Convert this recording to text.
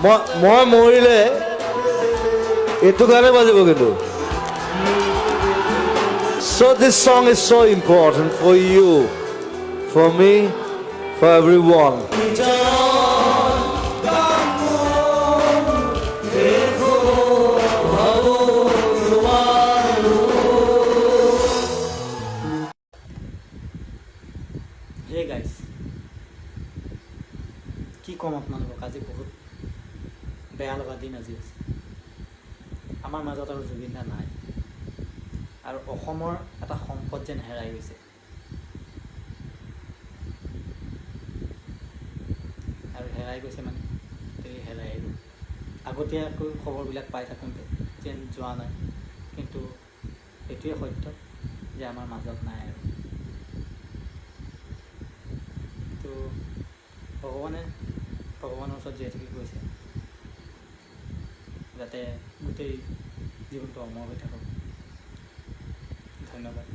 মই মৰিলে এইটো গানে বাজিব কিন্তু So this song is so important for you, for me, for everyone. Hey guys, কি কম আপোনালোকক আজি বহুত বেয়া লগা দিন আজি আছে আমাৰ মাজত আৰু জুবিন দা নাই আৰু অসমৰ এটা সম্পদ যেন হেৰাই গৈছে আৰু হেৰাই গৈছে মানে হেৰাই গ'ল আগতীয়াকৈ খবৰবিলাক পাই থাকোঁতে যেন যোৱা নাই কিন্তু এইটোৱে সত্য যে আমাৰ মাজত নাই আৰু তো ভগৱানৰ ওচৰত জীয়াই থাকি গৈছে যাতে গোটেই জীৱনটো অমৰ হৈ থাকক ধন্যবাদ